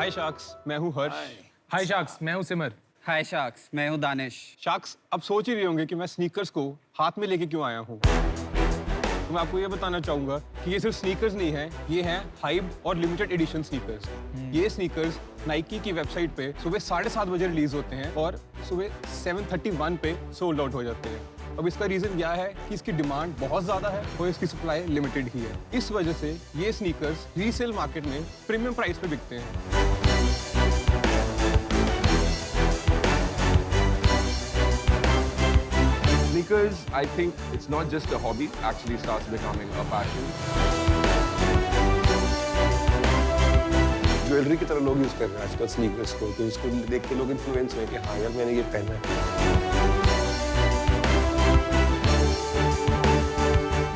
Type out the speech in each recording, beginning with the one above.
हाय sacks, मैं हूँ हर्ष। हाय sacks, मैं हूँ सिमर। हाय शाक्स, मैं हूँ दानिश। शाक्स, अब सोच ही रहे होंगे कि मैं स्नीकर्स को हाथ में लेके क्यों आया हूँ। तो मैं आपको ये बताना चाहूंगा कि ये सिर्फ स्नीकर्स नहीं है, ये हैं हाइब और लिमिटेड एडिशन स्नीकर्स। ये स्नीकर्स नाइकी की वेबसाइट पे सुबह 7:30 बजे रिलीज होते हैं और सुबह 7:31 पे सोल्ड आउट हो जाते हैं। अब इसका रीजन क्या है कि इसकी डिमांड बहुत ज्यादा है और इसकी सप्लाई लिमिटेड ही है। इस वजह से ये स्नीकर्स रीसेल मार्केट में प्रीमियम प्राइस पे बिकते हैं। Sneakers, I think it's not just a hobby, actually starts becoming a passion. Jewellery की तरह लोग यूज कर रहे हैं आजकल स्नीकर्स को, तो इसको देख के लोग इन्फ्लुएंस हुए कि हाँ यार मैंने ये पहना है।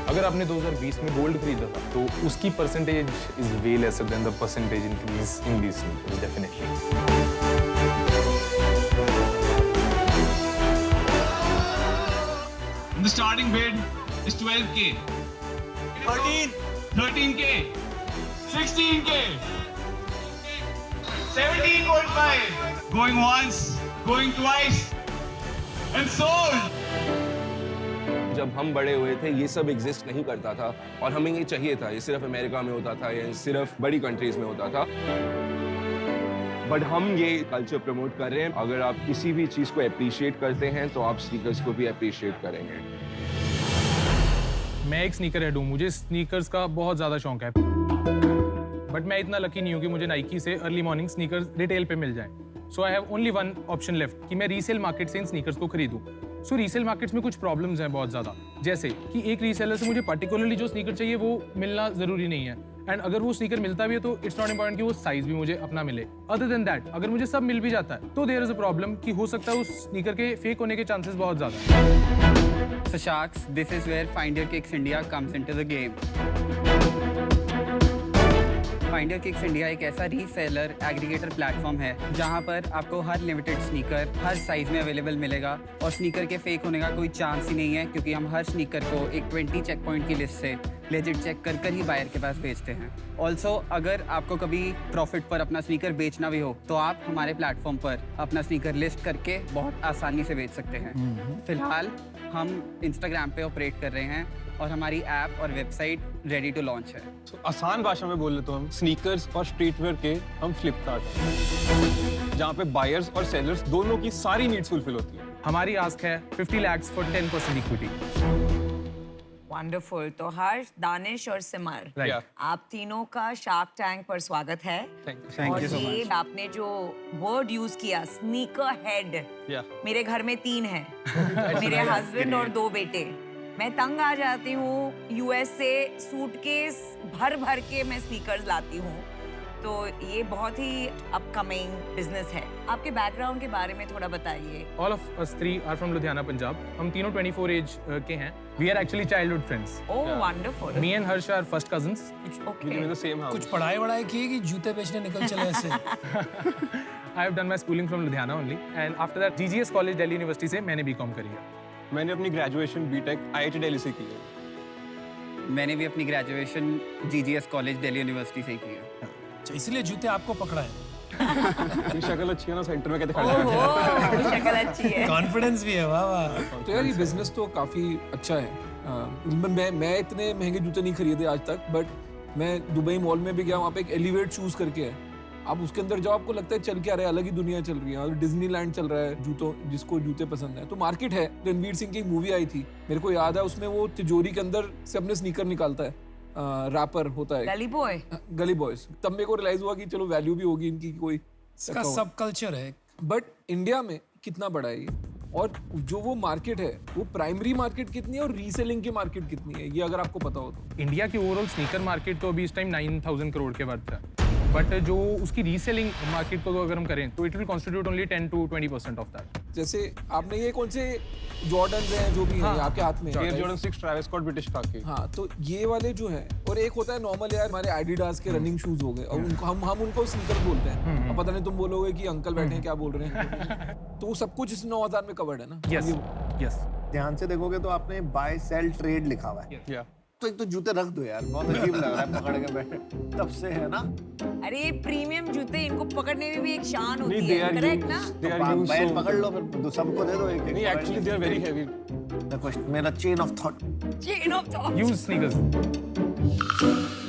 अगर आपने 2020 में गोल्ड खरीदा था तो उसकी percentage is way lesser than the percentage increase in these sneakers definitely. The starting bid is 12K. 13K. 16K. 17.5. Going once, going twice, and sold. जब हम बड़े हुए थे ये सब एग्जिस्ट नहीं करता था और हमें ये चाहिए था। ये सिर्फ अमेरिका में होता था या सिर्फ बड़ी कंट्रीज में होता था। बट हम ये कल्चर प्रमोट कर रहे हैं। अगर आप किसी भी चीज को अप्रिशिएट करते हैं तो आप स्नीकर्स को भी अप्रिशिएट करेंगे। मैं एक स्नीकर हेड हूँ, मुझे स्नीकर्स का बहुत ज़्यादा शौक है। बट मैं इतना लकी नहीं हूँ कि मुझे नाइकी से अर्ली मॉर्निंग स्नीकर्स रिटेल पे मिल जाएं। So I have only one option left कि मैं रीसेल मार्केट से इन स्नीकर्स को खरीदूँ। सो रीसेल मार्केट्स में कुछ प्रॉब्लम्स हैं बहुत ज़्यादा, जैसे कि एक रीसेलर से मुझे पर्टिकुलरली जो स्नीकर चाहिए वो मिलना ज़रूरी नहीं है। एंड अगर वो स्नीकर मिलता भी है तो इट्स नॉट इंपॉर्टेंट कि वो साइज भी मुझे अपना मिले। अदर देन दैट, अगर मुझे सब मिल भी जाता है तो देयर इज अ प्रॉब्लम कि हो सकता है उस स्नीकर के फेक होने के चांसेस बहुत ज़्यादा हैं। So Sharks, this is where Find Your Kicks India comes into the game. Find Your Kicks India एक ऐसा रीसेलर एग्रीगेटर प्लेटफॉर्म है जहां पर आपको हर लिमिटेड स्नीकर हर साइज में अवेलेबल मिलेगा और स्नीकर के फेक होने का कोई चांस ही नहीं है, क्योंकि हम हर स्नीकर को एक 20 चेक पॉइंट की लिस्ट से लेजिट चेक कर कर ही बायर के पास भेजते हैं। ऑल्सो अगर आपको कभी प्रॉफिट पर अपना स्नीकर बेचना भी हो तो आप हमारे प्लेटफॉर्म पर अपना स्नीकर लिस्ट करके बहुत आसानी से बेच सकते हैं। फिलहाल हम इंस्टाग्राम पे ऑपरेट कर रहे हैं और हमारी ऐप और वेबसाइट रेडी टू लॉन्च है। तो आसान भाषा में बोले तो हम स्नीकर्स और स्ट्रीटवेयर के हम फ्लिपकार्ट हैं, जहाँ पे बायर्स और सेलर्स दोनों की सारी नीड्स फुलफिल होती है। हमारी आस्क है 50 lakhs फॉर 10% इक्विटी। वंडरफुल। तो हर्ष, दानिश और सिमर, Yeah. आप तीनों का शार्क टैंक पर स्वागत है। Thank you. और ये आपने जो वर्ड यूज किया स्नीकर हेड, Yeah. मेरे घर में 3 हैं। मेरे हस्बैंड और 2 बेटे। मैं तंग आ जाती हूँ, यूएस से सूटकेस भर भर के मैं स्नीकर्स लाती हूँ। तो ये बहुत ही अपकमिंग बिजनेस है। आपके बैकग्राउंड के बारे में थोड़ा बताइए। All of us three are from Ludhiana, Punjab. हम तीनों 24 एज के हैं। We are actually childhood friends. Oh wonderful. Me and Harsh are first cousins. We live okay. in the same house. कुछ पढ़ाई वढ़ाई की कि जूते बेचने निकल चले ऐसे? I have done my schooling from Ludhiana only, and after that GGS College Delhi University से मैंने BCom करी है। मैंने अपनी ग्रेजुएशन बीटेक IIT दिल्ली से की है। मैंने भी अपनी graduation GGS college Delhi university से की है। अच्छा, इसलिए जूते आपको पकड़ा है। मेरी शक्ल अच्छी है ना, सेंटर में कैसे खड़ा है। ओहो, शक्ल अच्छी है। कॉन्फिडेंस भी है, वाह वाह। तो यार ये बिजनेस तो काफ़ी अच्छा है। मैं इतने महंगे जूते नहीं खरीदे आज तक, बट मैं दुबई मॉल में भी गया, वहाँ पे एक एलिवेट शूज़ करके है। आप उसके अंदर जाओ, आपको लगता है चल क्या रहा है, अलग ही दुनिया चल रही है। और डिज्नीलैंड चल रहा है जूतों, जिसको जूते पसंद है। तो मार्केट है। रणवीर सिंह की एक मूवी आई थी, मेरे को याद है, उसमें वो तिजोरी के अंदर से अपने स्नीकर निकालता है, रैपर होता है, गली बॉय। गली बॉयज। तब मेरे को रियलाइज हुआ कि चलो वैल्यू भी होगी इनकी, कोई इसका सब कल्चर है। बट इंडिया में कितना बड़ा है ये, और जो वो मार्केट है वो प्राइमरी मार्केट कितनी है और रीसेलिंग की मार्केट कितनी है, ये अगर आपको पता हो तो। इंडिया की ओवरऑल स्नीकर मार्केट तो अभी इस टाइम 9,000 करोड़ के वर्थ है, बट जो उसकी रीसेलिंग मार्केट को अगर हम करें तो it will constitute only 10 to 20% of that. जैसे आपने ये कौन से जॉर्डन हैं जो भी हैं आपके हाथ में? Air Jordan 6 Travis Scott British khaki. हाँ, तो ये वाले जो हैं, और एक होता है नॉर्मल यार हमारे एडिडास के रनिंग शूज हो गए, और उनको हम उनको स्नीकर बोलते हैं। अब पता नहीं तुम बोलोगे कि अंकल बैठे हैं क्या बोल रहे हैं। तो वो सब कुछ इस 9,000 में कवर्ड है ना? Yes yes. ध्यान से देखोगे तो आपने बाय सेल ट्रेड लिखा हुआ है। Yeah. तो एक तो जूते रख दो यार, बहुत अजीब लग रहा है पकड़ के बैठे, तब से है ना। अरे ये प्रीमियम जूते, इनको पकड़ने में भी एक शान होती नहीं, they है, are करेक्ट used- ना? they are used bat so- पकड़ लो फिर सबको दे दो एक नहीं, actually they are very heavy. मेरा chain of thought Chain of thought. Use sneakers.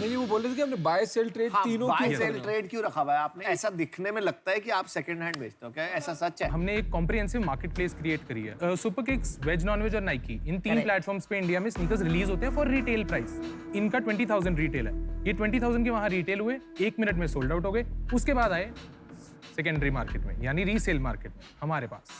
नहीं वो बोल रहे थे कि हमने बाय सेल ट्रेड तीनों बाय क्यों सेल करना? ट्रेड क्यों रखा हुआ है आपने? ऐसा दिखने में लगता है कि आप सेकंड हैंड बेचते हो, क्या ऐसा सच है? हमने एक कॉम्प्रिहेंसिव मार्केट प्लेस क्रिएट करी है। Super Kicks, veg non veg और नाइकी, इन 3 प्लेटफॉर्म्स पे इंडिया में स्नीकर्स रिलीज होते हैं फॉर रिटेल प्राइस। इनका 20,000 रिटेल है, ये 20,000 के वहाँ रिटेल हुए, 1 मिनट में सोल्ड आउट हो गए। उसके बाद आए सेकेंडरी मार्केट में, यानी रीसेल मार्केट में हमारे पास।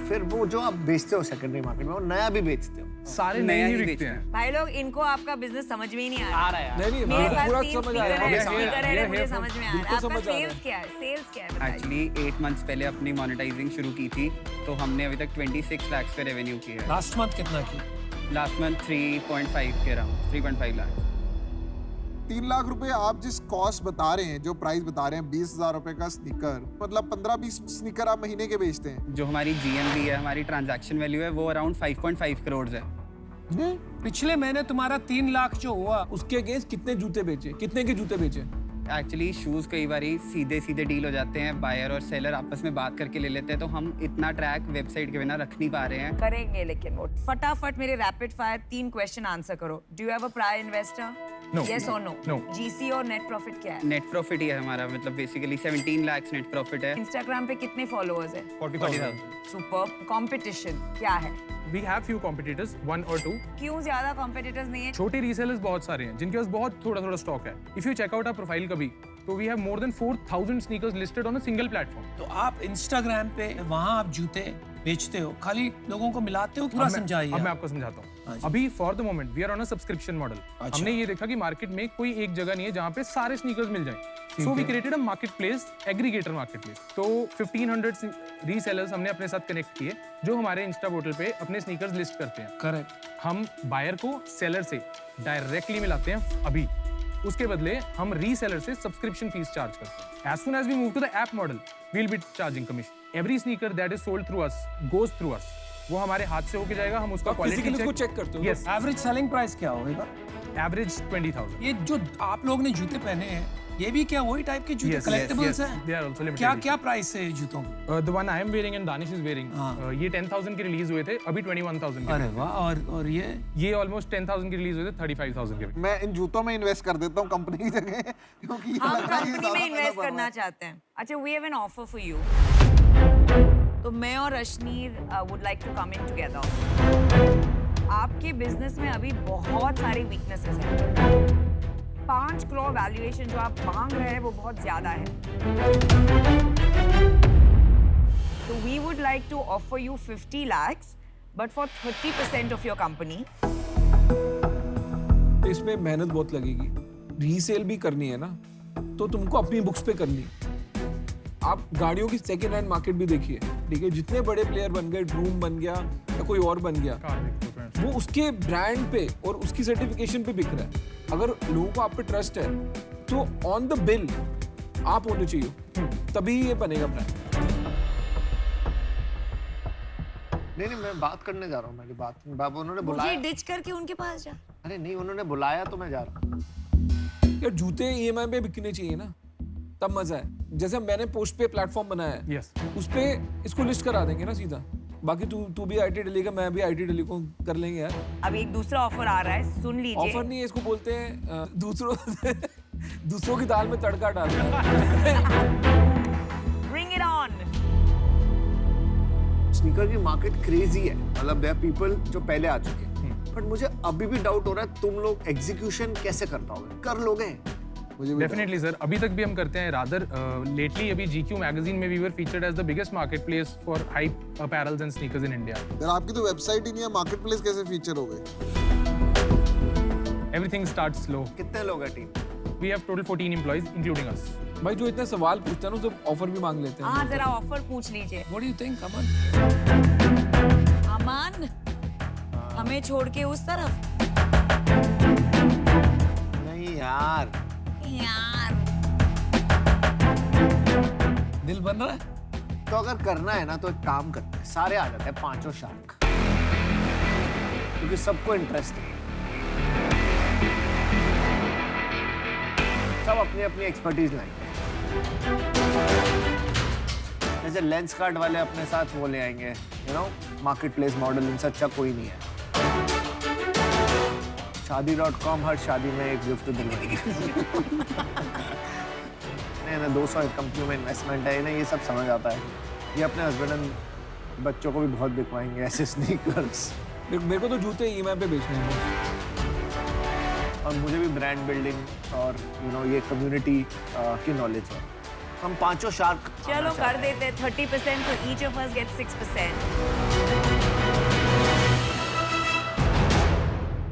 फिर वो जो आप बेचते हो सेकंडरी मार्केट में, वो नया भी बेचते हो? सारे नया नए ही ही बेचते बिकते हैं। भाई लोग, इनको आपका बिजनेस समझ में ही नहीं आ रहा है। नहीं मेरे पास पूरा 3 समझ आ रहा है। स्पीकर है, मुझे समझ में आ रहा है। बिल्कुल आपका समझ आ रहा है। सेल्स क्या है? सेल्स क्या है बताइए। एक्चुअली 8 मंथ्स पहले अपनी मोनेटाइजिंग शुरू की थी, तो हमने अभी तक 26 लाख पे रेवेन्यू किया है। लास्ट मंथ कितना की? लास्ट मंथ 3.5 के अराउंड, 3.5 लाख। 3 लाख रुपए आप जिस कॉस्ट बता रहे हैं, जो प्राइस बता रहे हैं 20,000 रुपए का स्नीकर, मतलब 15-20 स्नीकर आप महीने के बेचते हैं। जो हमारी GMV है, हमारी ट्रांजैक्शन वैल्यू है, वो अराउंड 5.5 करोड़ है। पिछले महीने तुम्हारा 3 लाख जो हुआ, उसके अगेंस्ट कितने जूते बेचे, कितने के जूते बेचे? एक्चुअली शूज़ कई बारी सीधे डील हो जाते हैं, बायर और सेलर आपस में बात करके ले लेते हैं, तो हम इतना ट्रैक वेबसाइट के बिना रख नहीं पा रहे हैं। करेंगे, लेकिन वो फटाफट मेरे रैपिड फायर 3 क्वेश्चन आंसर करो। Do you have a prior investor? No. Yes or no? No. GC और नेट प्रॉफिट क्या है? नेट प्रॉफिट ही है हमारा, मतलब बेसिकली 17 लाख नेट प्रॉफिट है। इंस्टाग्राम पे कितने फॉलोअर्स है? 40,000। सुपर। कंपटीशन क्या है? We have few competitors, 1 or 2. क्यों ज्यादा कॉम्पिटिटर्स नहीं है? छोटे रीसेलर्स बहुत सारे हैं जिनके पास बहुत थोड़ा स्टॉक है। If you check out our profile कभी, तो we have more than 4,000 sneakers listed on a single platform. तो आप इंस्टाग्राम पे वहाँ आप जूते बेचते हो, खाली लोगों को मिलाते हो? पूरा समझाइए। अब मैं आपको समझाता हूँ। हाँ जी। अभी for the moment we are on a subscription model. अच्छा। हमने ये देखा कि मार्केट में कोई एक जगह नहीं है जहाँ पे सारे स्नीकर्स मिल जाएं। So we created a marketplace, aggregator marketplace. तो 1500 रीसेलर्स हमने अपने साथ कनेक्ट किए, जो हमारे इंस्टा पोर्टल पे अपने स्नीकर्स लिस्ट करते हैं। करेक्ट। हम बायर को सेलर से डायरेक्टली मिलाते हैं अभी, उसके बदले हम रीसेलर से सब्सक्रिप्शन फीस चार्ज करते हैं। As soon as we move to the app model, we'll be charging commission. Every sneaker that is sold through us goes through us. वो हमारे हाथ से होके जाएगा, हम उसका आप क्वालिटी physically उसको check करते हो? Yes, एवरेज सेलिंग प्राइस क्या होगा? average 20,000. ये जो आप लोग ने जूते पहने हैं, ये भी क्या वही टाइप के जूते Yes, कलेक्टिबल्स yes, हैं? they are also limited क्या edition. क्या प्राइस है जूतों की? The one I am wearing and Danish is wearing, हाँ। ये 10,000 के रिलीज हुए थे, अभी 21,000 के। अरे वाह। और ये ऑलमोस्ट 10,000 के रिलीज हुए थे, 35,000 के। मैं इन जूतों में इन्वेस्ट कर देता हूँ कंपनी की जगह, क्योंकि ये हम लगता है ये कंपनी ज्यादा में पैसा इन्वेस्ट बढ़ रहा करना है। चाहते हैं। अच्छा, we have an offer for you. तो मैं और रश्नीर would like to come in together. आपके बिजनेस में अभी बहुत सारी वीकनेसेस हैं। 5 करोड़ वैल्यूएशन जो आप मांग रहे हैं वो बहुत ज्यादा है। So we would like to offer you 50 lakhs, but for 30% of your company. इसमें मेहनत बहुत लगेगी, रीसेल भी करनी है ना, तो तुमको अपनी बुक्स पे करनी है। आप गाड़ियों की सेकेंड हैंड मार्केट भी देखिए, ठीक है, जितने बड़े प्लेयर बन गए, ड्रूम बन गया या कोई और बन गया, वो उसके ब्रांड पे और उसकी सर्टिफिकेशन पे बिक रहा है। अगर लोगों को आप पे ट्रस्ट है, तो ऑन द बिल आप होने चाहिए, तभी ये बनेगा ब्रांड। नहीं, मैं बात करने जा रहा हूँ। मेरी बात बाबू उन्होंने मुझे बुलाया। डिच करके उनके पास जा। अरे नहीं, उन्होंने बुलाया तो मैं जा रहा हूँ। यार जूते EMI पे बिकने चाहिए ना, तब मजा है। जैसे मैंने पोस्ट पे प्लेटफॉर्म बनाया है, Yes. उस पे इसको लिस्ट करा देंगे ना सीधा। बाकी तू भी IT दिल्ली का, मैं भी IT दिल्ली को कर लेंगे यार। अभी एक दूसरा ऑफर आ रहा है, सुन लीजिए। ऑफर नहीं है, इसको बोलते हैं दूसरों की दाल में तड़का डालना। Bring it on. स्नीकर की मार्केट क्रेजी है, मतलब देयर पीपल जो पहले आ चुके हैं, बट मुझे अभी भी डाउट हो रहा है तुम लोग एग्जीक्यूशन कैसे कर पाओगे, कर लोगे? डेफिनेटली सर, अभी तक भी हम करते हैं। रादर लेटली अभी GQ मैगजीन में we were featured as the biggest marketplace for hype apparels and sneakers in India. यार आपकी तो वेबसाइट ही नहीं है, मार्केट प्लेस कैसे फीचर हो गए? Everything starts slow. कितने लोग हैं team? We have total 14 employees including us. भाई जो इतने सवाल पूछते हैं ना, तो ऑफर भी मांग लेते हैं। हाँ, जरा ऑफर पूछ लीजिए। What do you think, अमन? अमान, हमें छोड़ के उस तरफ? नहीं यार, दिल बन रहा है? तो अगर करना है ना, तो एक काम करते हैं, सारे आ जाते हैं, 5 शार्क, क्योंकि सबको इंटरेस्ट है। सब अपनी अपनी एक्सपर्टीज लाएंगे। ऐसे लेंस कार्ड वाले अपने साथ वो ले आएंगे, you know, market place model, इनसे अच्छा कोई नहीं है। शादी.com हर शादी में एक गिफ्ट दिलवाएगी। नहीं 200 कंपनियों में इन्वेस्टमेंट है, इन्हें ये सब समझ आता है। ये अपने हस्बैंड एंड बच्चों को भी बहुत बिकवाएंगे ऐसे स्नीकर्स। मेरे को तो जूते ईएमआई पे बेचने हैं और मुझे भी ब्रांड बिल्डिंग और यू नो ये कम्युनिटी की नॉलेज है। हम पांचों शार्क चलो कर देते 30%, so each of us gets 6%.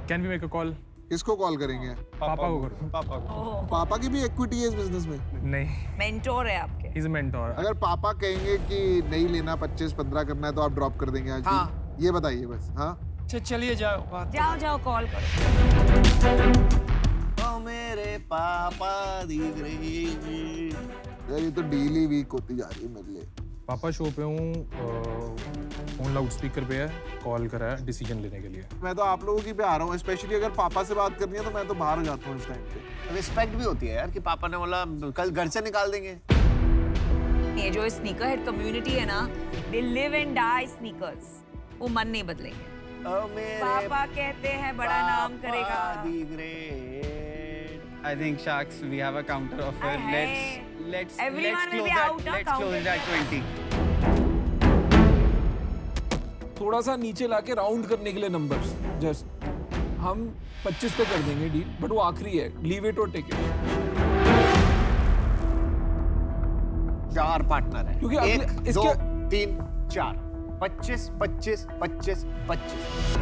Can we make a call? किसको कॉल करेंगे? पापा को करो। पापा को। पापा की भी इक्विटी है इस बिजनेस में? नहीं, मेंटोर है आपके। He is a mentor. अगर पापा कहेंगे कि नहीं लेना 25-15 करना है तो आप ड्रॉप कर देंगे आज? हाँ। ये बताइए बस। हाँ चलिए जाओ बात जाओ कॉल करो। ओ मेरे पापा दिख रहे हैं। यार ये तो डील ही वीक होती जा रही है मेरे लिए। पापा शो पे हूँ, फोन लाउड स्पीकर पे है, कॉल करा है डिसीजन लेने के लिए। मैं तो आप लोगों की पे आ रहा हूँ, स्पेशली अगर पापा से बात करनी है तो मैं तो बाहर जाता हूँ इस टाइम पे। रिस्पेक्ट भी होती है यार कि पापा ने बोला कल घर से निकाल देंगे। ये जो स्नीकर हेड कम्युनिटी है ना, they live and die sneakers, वो मन नहीं बदलेंगे। ओ मेरे पापा कहते हैं बड़ा नाम करेगा। दिख रहे। I think Sharks, we have a counter offer. Hey. Let's Everyone will close be that. out, Let's counter close it at पे। 20. थोड़ा सा नीचे लाके राउंड करने के लिए नंबर्स, जस्ट हम 25 पे कर देंगे डील, बट वो आखिरी है, लीव इट और टेक इट। 4 पार्टनर है क्योंकि 1 अगले- 2 इसके- 3 4 25 25 25 25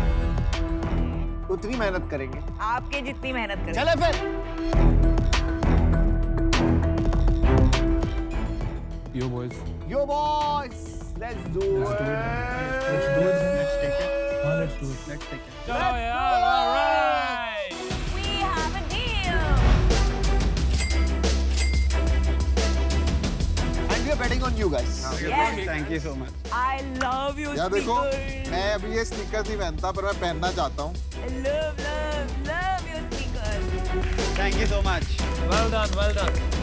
उतनी मेहनत करेंगे। आपके जितनी मेहनत करें। चले फिर। यो boys, Yo boys, let's do it. Let's do it. Let's take it. let's do it. Let's take it. चलो यार, alright. We have a deal. And we are betting on you guys. Yes. Thank you so much. I love you यार देखो, sneakers. मैं अभी ये sneakers नहीं पहनता पर मैं पहनना चाहता हूँ। I love your sneakers. Thank you so much. well done